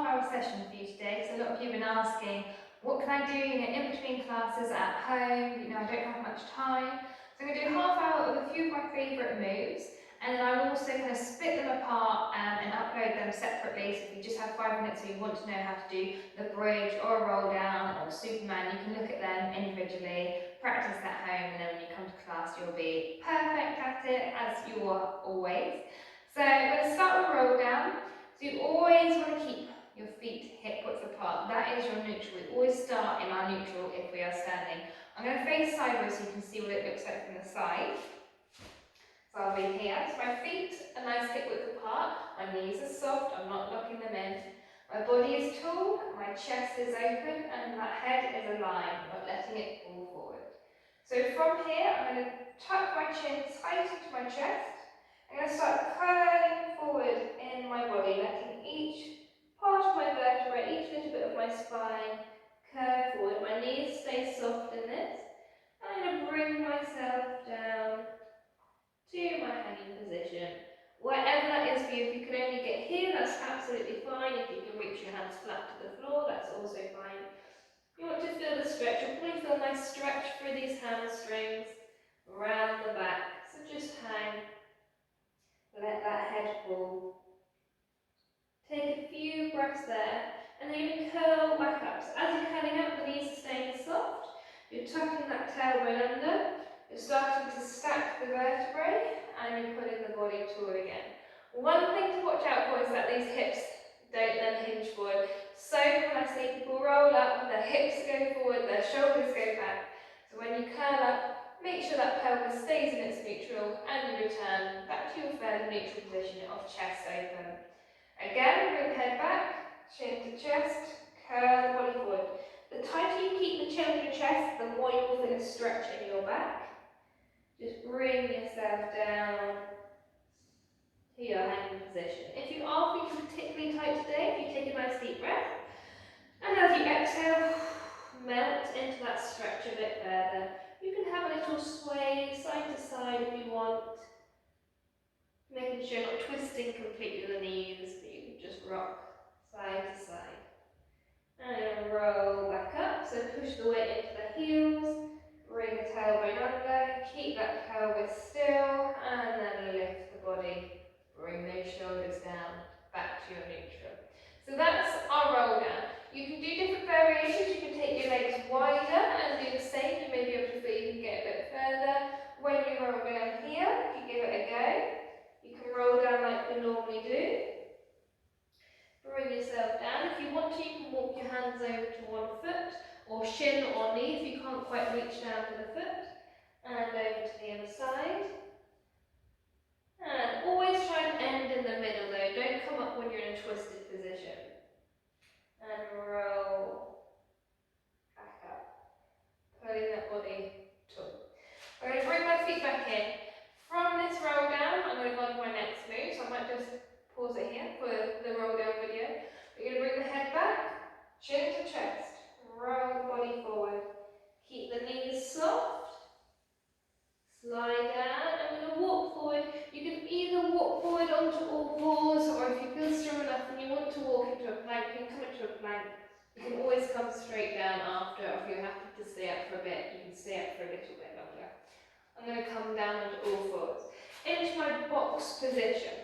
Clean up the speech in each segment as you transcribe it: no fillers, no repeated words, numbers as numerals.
half-hour session for you today, because a lot of you have been asking, what can I do, in between classes at home, I don't have much time. So I'm going to do a half hour of a few of my favourite moves, and then I will also kind of split them apart and upload them separately. So if you just have 5 minutes and you want to know how to do the bridge or a roll down or Superman, you can look at them individually, practice at home, and then when you come to class you'll be perfect at it, as you are always. So I'm going to start with roll down. So you always want to keep your feet hip width apart. That is your neutral. We always start in our neutral if we are standing. I'm going to face sideways so you can see what it looks like from the side. So I'll be here. So my feet are nice hip width apart. My knees are soft. I'm not locking them in. My body is tall. My chest is open, and that head is aligned, not letting it fall forward. So from here, I'm going to tuck my chin tight into my chest. I'm going to start curling forward in my body, letting each part of my vertebrae, each little bit of my spine curve forward. My knees stay soft in this. I'm going to bring myself down to my hanging position. Whatever that is for you, if you can only get here, that's absolutely fine. If you can reach your hands flat to the floor, that's also fine. If you want to feel the stretch, you'll probably feel a nice stretch through these hamstrings, around the back. So just hang. Let that head fall. Take a few breaths there, and then you can curl back up. So as you're curling up, the knees are staying soft. You're tucking that tailbone under. You're starting to stack the vertebrae, and you're pulling the body toward again. One thing to watch out for is that these hips don't then hinge forward. So when I see people roll up, their hips go forward, their shoulders go back. So when you curl up, make sure that pelvis stays in its neutral, and you return back to your fairly neutral position of chest open. Again, bring the head back, chin to chest, curl the body forward. The tighter you keep the chin to your chest, the more you will feel a stretch in your back. Just bring yourself down to your hanging position. If you are feeling particularly tight today, if you take a nice deep breath, and as you exhale, melt into that stretch a bit further. You can have a little sway side to side if you want, making sure you're not twisting completely the knees, but you can just rock side to side. And roll back up, so push the weight into the heels, bring the tailbone under, keep that pelvis still, and then lift the body. Bring those shoulders down, back to your neutral. So that's our roll down. You can do different variations. You can take your legs wider and do the same. You may be able to feel you can get a bit further. When you roll down here, if you give it a go, you can roll down like we normally do. Bring yourself down. If you want to, you can walk your hands over to one foot, or shin or knee if you can't quite reach down to the foot. And over to the other side. And always try and end in the middle though. Don't come up when you're in a twisted position. And roll back up. Pulling that body tall. I'm going to bring my feet back in. From this roll down, I'm going to go on to my next move. So I might just pause it here for the roll down video. We're going to bring the head back, chin to chest, roll the body forward. Keep the knees soft. Slide down. I'm going to walk forward. You can either walk forward onto all fours, or if you feel strong enough and you want to walk into a plank, you can come into a plank. You can always come straight down after, or if you're happy to stay up for a bit, you can stay up for a little bit longer. I'm going to come down onto all fours. Into my box position.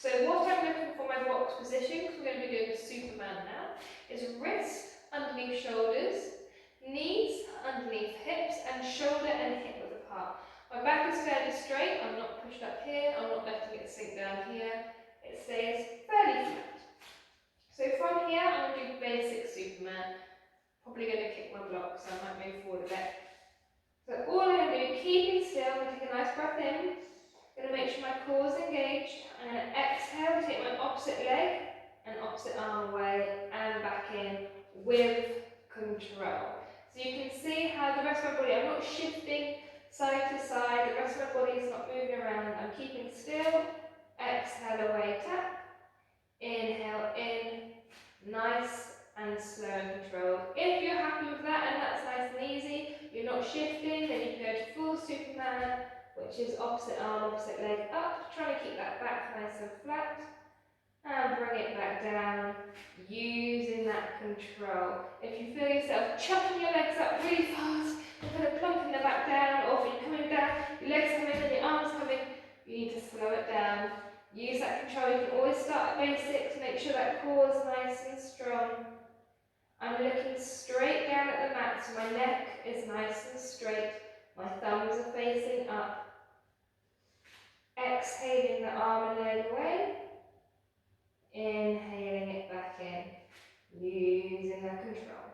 So what I'm looking for my box position, because we're going to be doing a Superman now, is wrist underneath shoulders, knees underneath hips, and shoulder and hip width apart. My back is fairly straight, I'm not pushed up here, I'm not letting it sink down here, it stays fairly flat. So from here, I'm going to do basic Superman. Probably going to kick my block, so I might move forward a bit. So all I'm going to do, keeping still, I'm going to take a nice breath in. I'm going to make sure my core is engaged. I'm going to exhale, take my opposite leg and opposite arm away and back in with control. So you can see how the rest of my body, I'm not shifting side to side, the rest of my body is not moving around. I'm keeping still. Exhale away, tap. Inhale in, nice and slow and controlled. If you're happy with that and that's nice and easy, you're not shifting, then you can go to full Superman, which is opposite arm, opposite leg up, trying to keep that back nice and flat. and bring it back down, using that control. If you feel yourself chucking your legs up really fast and kind of plumping them back down, or if you're coming down, your legs coming and your arms coming, you need to slow it down. Use that control. You can always start at basics, make sure that core is nice and strong. I'm looking straight down at the mat, so my neck is nice and straight. My thumbs are facing up. Exhaling the arm and leg away. Inhaling it back in, using that control.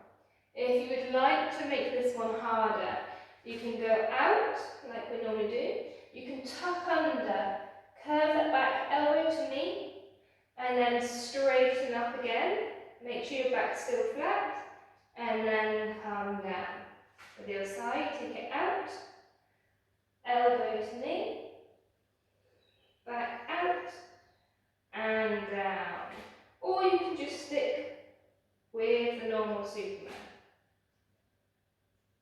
If you would like to make this one harder, you can go out, like we normally do. You can tuck under, curve that back elbow to knee, and then straighten up again. Make sure your back's still flat, and then come down. For the other side, take it out, elbow to knee, back out, and down. Or you can just stick with the normal Superman.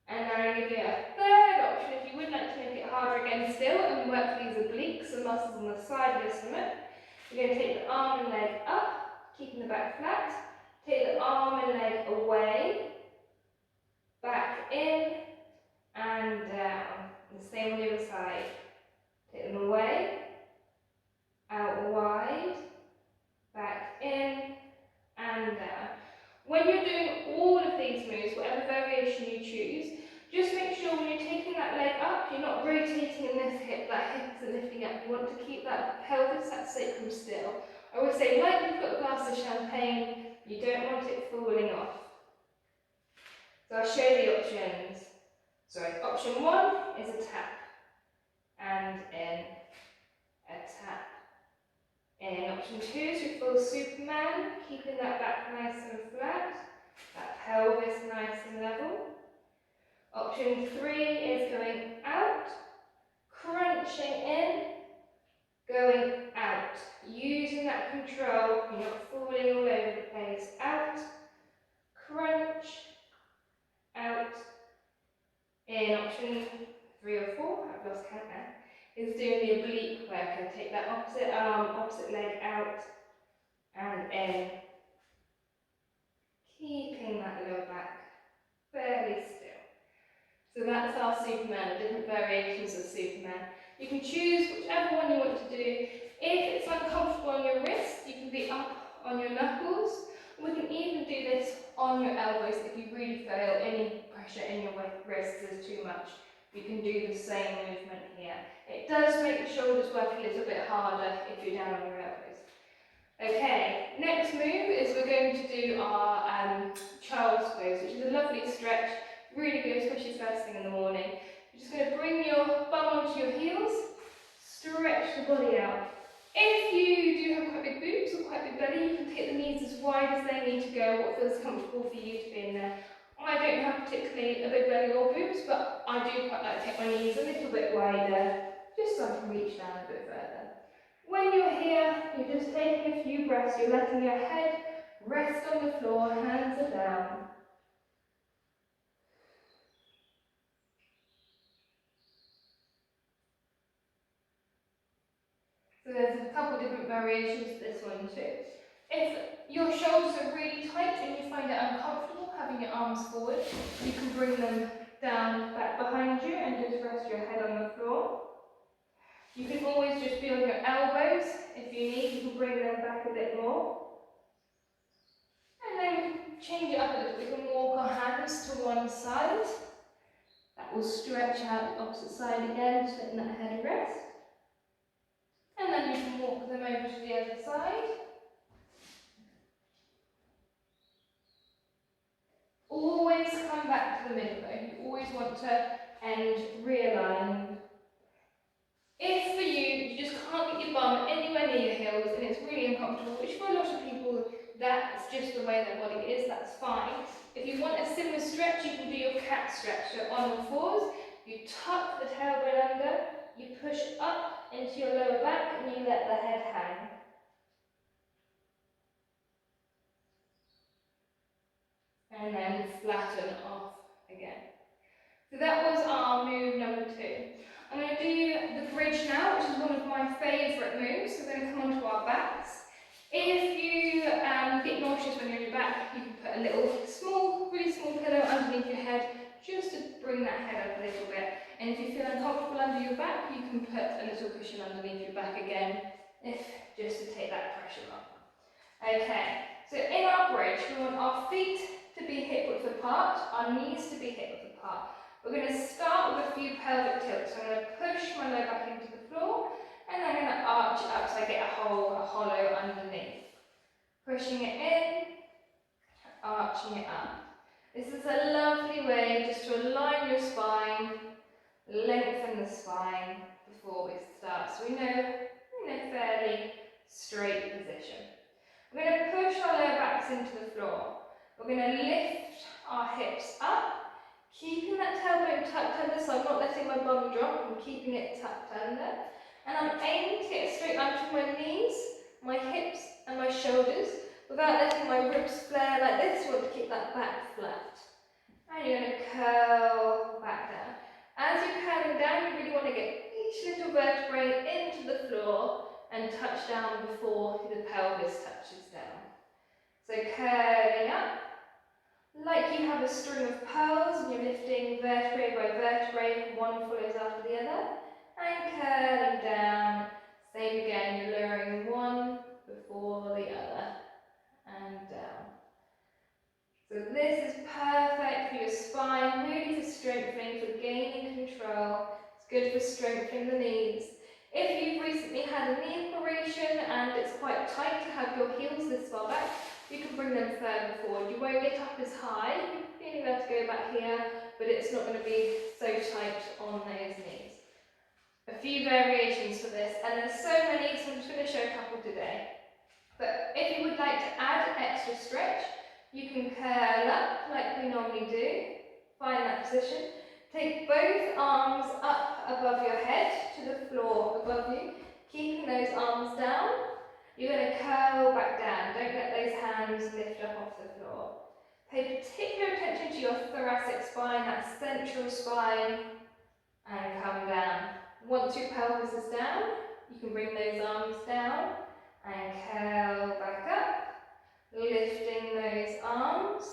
And now I'm going to give you a third option if you would like to make it harder again still and work these obliques and muscles on the side of your stomach. You're going to take the arm and leg up, keeping the back flat. Take the arm and leg away, back in and down. And the same on the other side. Take them away, out wide, back in and down. When you're doing all of these moves, whatever variation you choose, just make sure when you're taking that leg up, you're not rotating in this hip, that hip isn't lifting up. You want to keep that pelvis, that sacrum still. I would say, like you've got a glass of champagne, you don't want it falling off. So I'll show you the options. Sorry, option 1 is a tap. And in, a tap. In option 2 is your full Superman, keeping that back nice and flat, that pelvis nice and level. Option 3 is going out, crunching in, going out, using that control, you're not falling all over the place. Out, crunch, out. In option 3 or 4, I've lost count now, is doing the oblique work. I take that opposite arm, opposite leg out and in. Keeping that lower back fairly still. So that's our Superman, the different variations of Superman. You can choose whichever one you want to do. If it's uncomfortable on your wrist, you can be up on your knuckles. We can even do this on your elbows if you really feel any pressure in your wrists is too much. You can do the same movement here. It does make the shoulders work a little bit harder if you're down on your elbows. Okay, next move is we're going to do our child's pose, which is a lovely stretch, really good, especially first thing in the morning. You're just going to bring your bum onto your heels, stretch the body out. If you do have quite big boobs or quite big belly, you can take the knees as wide as they need to go, what feels comfortable for you to be in there. I don't have particularly a big belly or boobs, but I do quite like to take my knees a little bit wider, just so I can reach down a bit further. When you're here, you're just taking a few breaths, you're letting your head rest on the floor, hands are down. So there's a couple different variations to this one too. If your shoulders are really tight and you find it uncomfortable having your arms forward, you can bring them down back behind you and just rest your head on the floor. You can always just be on your elbows. If you need, you can bring them back a bit more. And then we can change it up a little. We can walk our hands to one side. That will stretch out the opposite side again, just letting that head rest. And then you can walk them over to the other side. Always come back to the middle though. You always want to end realigned. If for you just can't get your bum anywhere near your heels and it's really uncomfortable, which for a lot of people that's just the way their body is, that's fine. If you want a similar stretch, you can do your cat stretch. So on all fours, you tuck the tailbone under, you push up into your lower back and you let the head hang. And then flatten off again. So that was our move number 2. I'm going to do the bridge now, which is one of my favourite moves. So we're going to come onto our backs. If when you're on your back, you can put a little really small pillow underneath your head, just to bring that head up a little bit. And if you feel uncomfortable under your back, you can put a little cushion underneath your back again, just to take that pressure off. Okay, so in our bridge, we want our feet to be hip width apart, our knees to be hip width apart. We're going to start with a few pelvic tilts. So I'm going to push my lower back into the floor, and I'm going to arch it up so I get a hollow underneath. Pushing it in, arching it up. This is a lovely way just to align your spine, lengthen the spine before we start. So we know in a fairly straight position. We're going to push our lower backs into the floor. We're going to lift our hips up, keeping that tailbone tucked under, so I'm not letting my bum drop, I'm keeping it tucked under. And I'm aiming to get a straight line between my knees, my hips and my shoulders, without letting my ribs flare like this. You want to keep that back flat. And you're going to curl back down. As you're curling down, you really want to get each little vertebrae into the floor and touch down before the pelvis touches down. So curling up, like you have a string of pearls and you're lifting vertebrae by vertebrae, one follows after the other, and curling down. Same again, you're lowering one before the other, and down. So this is perfect for your spine, really for strengthening, for gaining control. It's good for strengthening the knees. If you've recently had a knee operation and it's quite tight to have your heels this far back, you can bring them further forward. You won't get up as high, you're feeling able to go back here, but it's not going to be so tight on those knees. A few variations for this, and there's so many, so I'm just going to show a couple today. But if you would like to add extra stretch, you can curl up like we normally do. Find that position. Take both arms up above your head to the floor above you, keeping those arms down. You're going to curl back down. Don't let those hands lift up off the floor. Pay particular attention to your thoracic spine, that central spine, and come down. Once your pelvis is down, you can bring those arms down and curl back up, lifting those arms,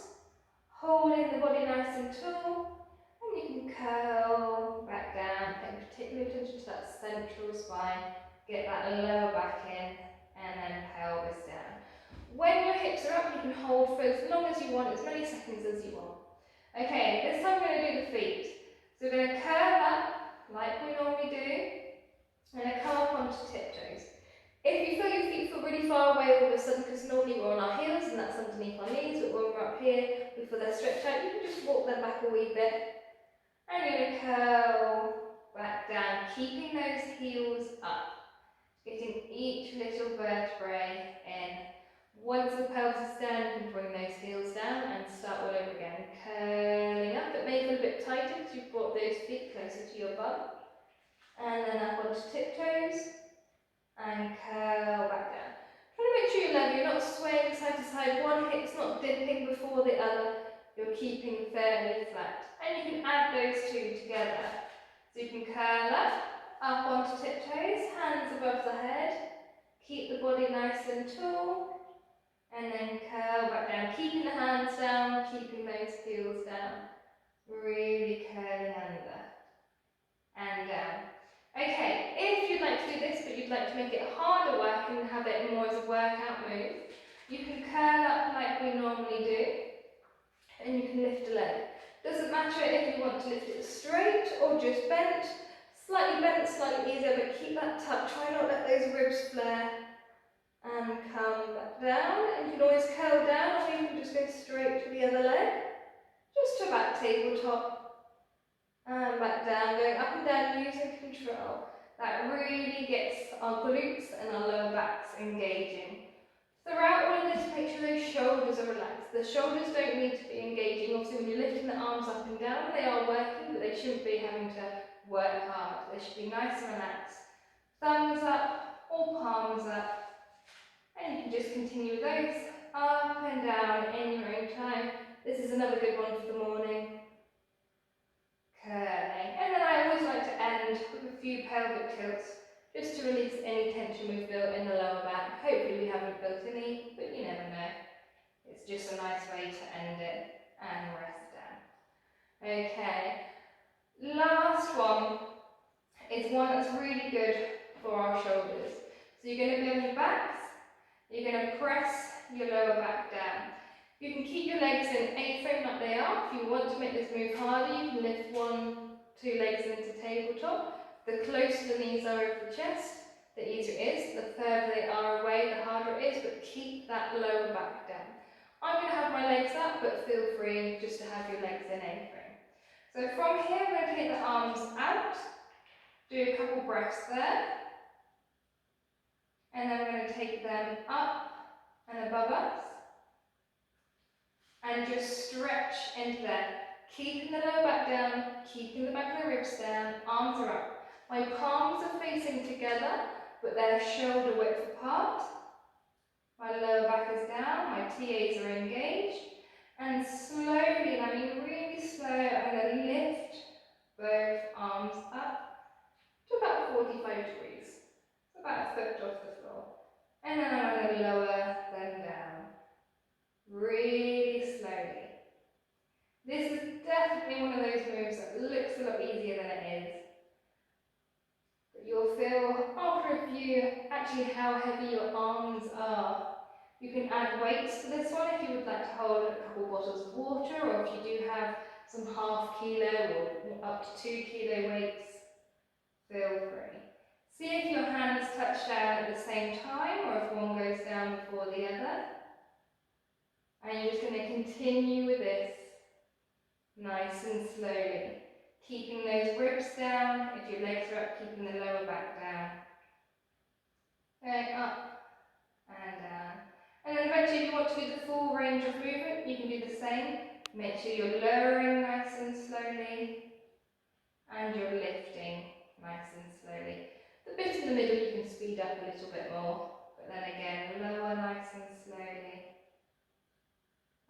holding the body nice and tall, and you can curl back down, paying particular attention to that central spine, get that lower back in, and then pelvis down. When your hips are up, you can hold for as long as you want, as many seconds as you want. Okay, this time we're going to do the feet. So we're going to curl up, like we normally do, and then come up onto tiptoes. If you feel your feet feel really far away all of a sudden, because normally we're on our heels and that's underneath our knees, but when we're up here, we feel they're stretched out, you can just walk them back a wee bit. And you're going to curl back down, keeping those heels up, getting each little vertebrae in. Once the pelvis is down, you can bring those heels down and start all over again. Curling up, it may feel a bit tighter because you've brought those feet closer to your bum. And then up onto tiptoes. And curl back down. Try to make sure you're level, you're not swaying side to side. One hip's not dipping before the other. You're keeping fairly flat. And you can add those two together. So you can curl up onto tiptoes, hands above the head. Keep the body nice and tall. And then curl back down, keeping the hands down, keeping those heels down. Really curling under. And down. Okay, if you'd like to do this, but you'd like to make it harder work and have it more as a workout move, you can curl up like we normally do, and you can lift a leg. Doesn't matter if you want to lift it straight or just bent, slightly easier, but keep that tuck. Try not to let those ribs flare. And come back down, and you can always curl down, or you can just go straight to the other leg, just to back tabletop, and back down, going up and down using control. That really gets our glutes and our lower backs engaging. Throughout all of this, make sure those shoulders are relaxed. The shoulders don't need to be engaging. Obviously, when you're lifting the arms up and down, they are working, but they shouldn't be having to work hard. They should be nice and relaxed. Thumbs up or palms up. And you can just continue with those up and down in your own time. This is another good one for the morning. Curling. And then I always like to end with a few pelvic tilts, just to release any tension we've built in the lower back. Hopefully we haven't built any, but you never know. It's nice way to end it, and rest down. Okay, last one is one that's really good for our shoulders. So you're going to be on your backs, you're going to press your lower back down. You can keep your legs in A-frame like they are. If you want to make this move harder, you can lift 1, 2 legs into tabletop. The closer the knees are over the chest, the easier it is. The further they are away, the harder it is, but keep that lower back down. I'm going to have my legs up, but feel free just to have your legs in A-frame. So from here, I'm going to take the arms out, do a couple breaths there, and then we're going to take them up and above us, and just stretch into there. Keeping the lower back down, keeping the back of the ribs down, arms are up. My palms are facing together, but they're shoulder width apart. My lower back is down, my TAs are engaged, and slowly, and I mean really slow, I'm going to lift both arms up to about 45 degrees, so about a foot off the floor. And then I'm going to lower them down, really slowly. This is definitely one of those moves that looks a lot easier than it is. But you'll feel after a few actually how heavy your arms are. You can add weights to this one if you would like to hold a couple bottles of water, or if you do have some ½ kilo or up to 2 kilo weights, feel free. See if your hands touch down at the same time or if one goes down before the other. And you're just going to continue with this nice and slowly. Keeping those ribs down. If your legs are up, keeping the lower back down. Going up and down. And then eventually if you want to do the full range of movement, you can do the same. Make sure you're lowering nice and slowly. And you're lifting nice and slowly. The bit in the middle you can speed up a little bit more. But then again, lower nice and slowly.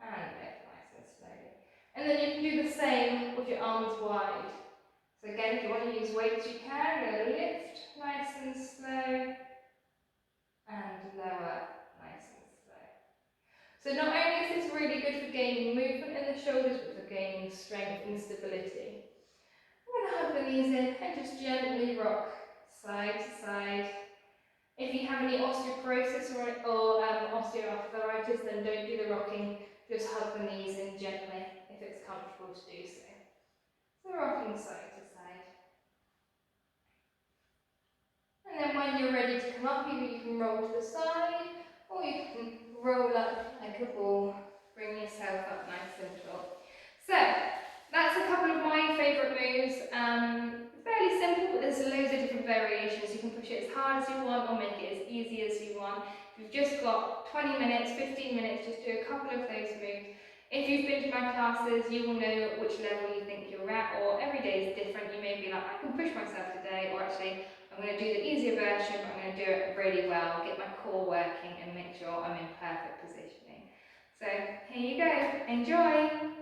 And lift nice and slowly. And then you can do the same with your arms wide. So again, if you want to use weights, you can. You're going to lift nice and slow. And lower nice and slow. So not only is this really good for gaining movement in the shoulders, but for gaining strength and stability. I'm going to hug the knees in and just gently rock side to side. If you have any osteoporosis or osteoarthritis, then don't do the rocking, just hug the knees in gently if it's comfortable to do so. So rocking side to side. And then when you're ready to come up, either you can roll to the side, or you can roll up like a ball, bring yourself up nice and tall. So, that's a couple of my favourite moves. Fairly simple, but there's loads of different variations. You can push it as hard as you want or make it as easy as you want. If you've just got 20 minutes, 15 minutes, just do a couple of those moves. If you've been to my classes, you will know which level you think you're at, or every day is different. You may be like, I can push myself today, or actually, I'm going to do the easier version, but I'm going to do it really well, get my core working, and make sure I'm in perfect positioning. So, here you go. Enjoy!